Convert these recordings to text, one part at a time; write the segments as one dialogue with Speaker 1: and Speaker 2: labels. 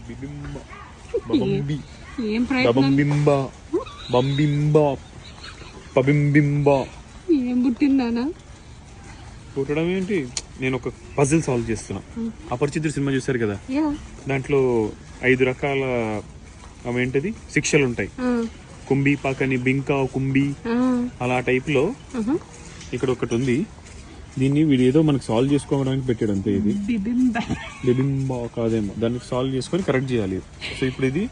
Speaker 1: బిబింబ బబంబి
Speaker 2: ఏం ప్రయత్నం
Speaker 1: బబంబింబ బంబింబ పబింబింబ
Speaker 2: ఏం పుట్టిందానా
Speaker 1: పుట్టడం ఏంటి? నేను ఒక పజిల్ సాల్వ్ చేస్తున్నా. అపరిచితుడు సినిమా చూసారు కదా,
Speaker 2: యా
Speaker 1: దాంట్లో 5 రకాల అవేంటిది శిక్షలు ఉంటాయి. కుంభీ పాకని బింకా కుంభీ అలా టైప్ లో ఇక్కడ ఒకటి ఉంది. దీన్ని వీడు ఏదో మనకు సాల్వ్ చేసుకోవడానికి పెట్టాడు అంతే. ఇది బిబింబా కాదేమో, దాన్ని సాల్వ్ చేసుకొని కరెక్ట్ చేయాలి. సో ఇప్పుడు ఇది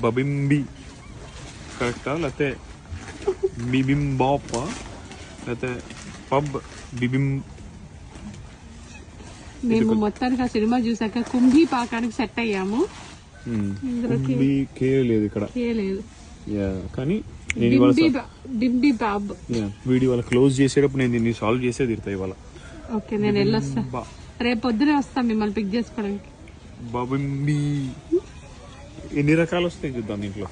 Speaker 1: బబింబి కరెక్టా, లేకపోతే బిబింబాప, లేకపోతే పబ్ బిబిం.
Speaker 2: మేము మొత్తానికి ఆ సినిమా చూసాక కుంభీ పాకానికి సెట్ అయ్యాము.
Speaker 1: కుంభీ కే లేదు ఇక్కడ,
Speaker 2: లేదు.
Speaker 1: కానీ
Speaker 2: బింబి బాబ్
Speaker 1: వీడియో వాళ్ళ క్లోజ్ చేసేటప్పుడు నేను దీన్ని సాల్వ్ చేసే తీరుతా ఇవాళ.
Speaker 2: ఓకే, నేను వెళ్ళొస్తా. రేపు పొద్దునే వస్తా మిమ్మల్ని పిక్ చేసుకోవడానికి.
Speaker 1: బబింబి ఎన్ని రకాలు వస్తాయి చూద్దాం దీంట్లో.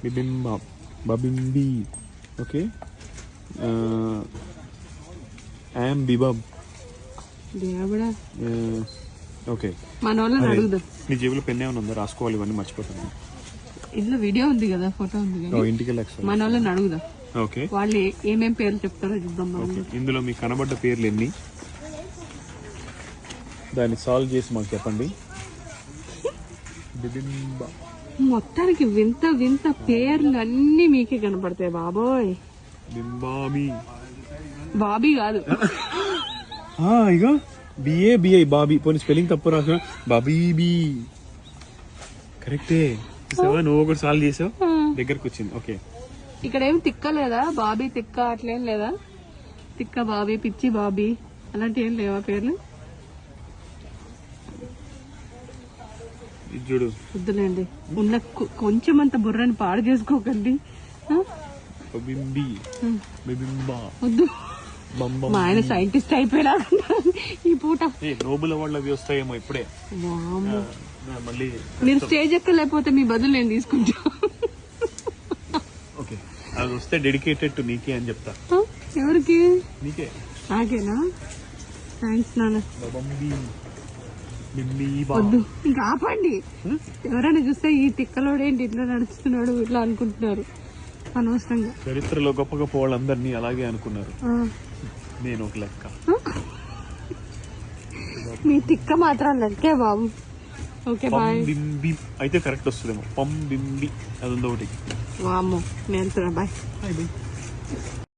Speaker 1: బిబింబ బబింబి. ఓకే, ఐఎమ్ బిబాబ్.
Speaker 2: దేవుడా.
Speaker 1: ఓకే,
Speaker 2: మన వాళ్ళని అడుగుదాం.
Speaker 1: నీ జేబులో పెన్ ఏమైనా ఉందా? రాసుకోవాలి, ఇవన్నీ మర్చిపోతాను.
Speaker 2: ఇందులో వీడియో ఉంది కదా, ఫోటో ఉంది కదా,
Speaker 1: ఇంటికి
Speaker 2: మన వాళ్ళని అడుగుదాం.
Speaker 1: ఓకే,
Speaker 2: వాళ్ళు ఏమేం పేర్లు చెప్తారో చూద్దాం.
Speaker 1: ఇందులో మీకు కనబడ్డ పేర్లు ఎన్ని, దాన్ని సాల్వ్ చేసి మాకు చెప్పండి. బిబింబ.
Speaker 2: మొత్తానికి వింత వింత పేర్లు అన్ని మీకే కనపడతాయి బాబోయ్.
Speaker 1: బింబామి.
Speaker 2: బాబీ కాదు,
Speaker 1: ఇగో బిఏ బాబీ. పోనీ స్పెల్లింగ్ తప్పు రాసిన బాబీబీ. కరెక్టే, నువ్వు ఒకటి సాల్వ్ చేసావు, దగ్గరకు వచ్చింది. ఓకే,
Speaker 2: ఇక్కడ ఏం తిక్క లేదా? బాబీ తిక్క అట్లేం లేదా? తిక్క బాబీ, పిచ్చి బాబీ అలాంటి ఏం లేవా పేర్లు?
Speaker 1: చూడు,
Speaker 2: వద్దులేండి, ఉన్న కొంచెం అంత బుర్రని పాడు చేసుకోకండి. వద్దు, మా ఆయన సైంటిస్ట్ అయిపోయినా ఈ పూట.
Speaker 1: నోబెల్ అవార్డులు అవి వస్తాయేమో ఇప్పుడే. మళ్ళీ
Speaker 2: మీరు స్టేజ్ ఎక్కలేకపోతే మీ బదులు నేను తీసుకుంటా.
Speaker 1: ఓకే, అది వస్తే డెడికేటెడ్ టు నీకే అని చెప్తా.
Speaker 2: ఎవరికి?
Speaker 1: నీకే.
Speaker 2: నాకేనా? థ్యాంక్స్ నాన్న.
Speaker 1: వద్దు,
Speaker 2: ఇంకా ఆపండి. ఎవరైనా చూస్తే ఈ తిక్కలోడేంటి ఇట్లా నడుస్తున్నాడు ఇట్లా అనుకుంటున్నారు అనవసరంగా.
Speaker 1: చరిత్రలో గొప్ప గొప్ప వాళ్ళందరినీ అలాగే అనుకున్నారు. నేను ఒక లెక్క.
Speaker 2: మీ తిక్క మాత్రం లెక్కే బాబు. Okay bye.
Speaker 1: అయితే కరెక్ట్ వస్తుందేమో. పం బింబి అది ఉందో ఒకటి.
Speaker 2: వామ్మో, నేను బాయ్.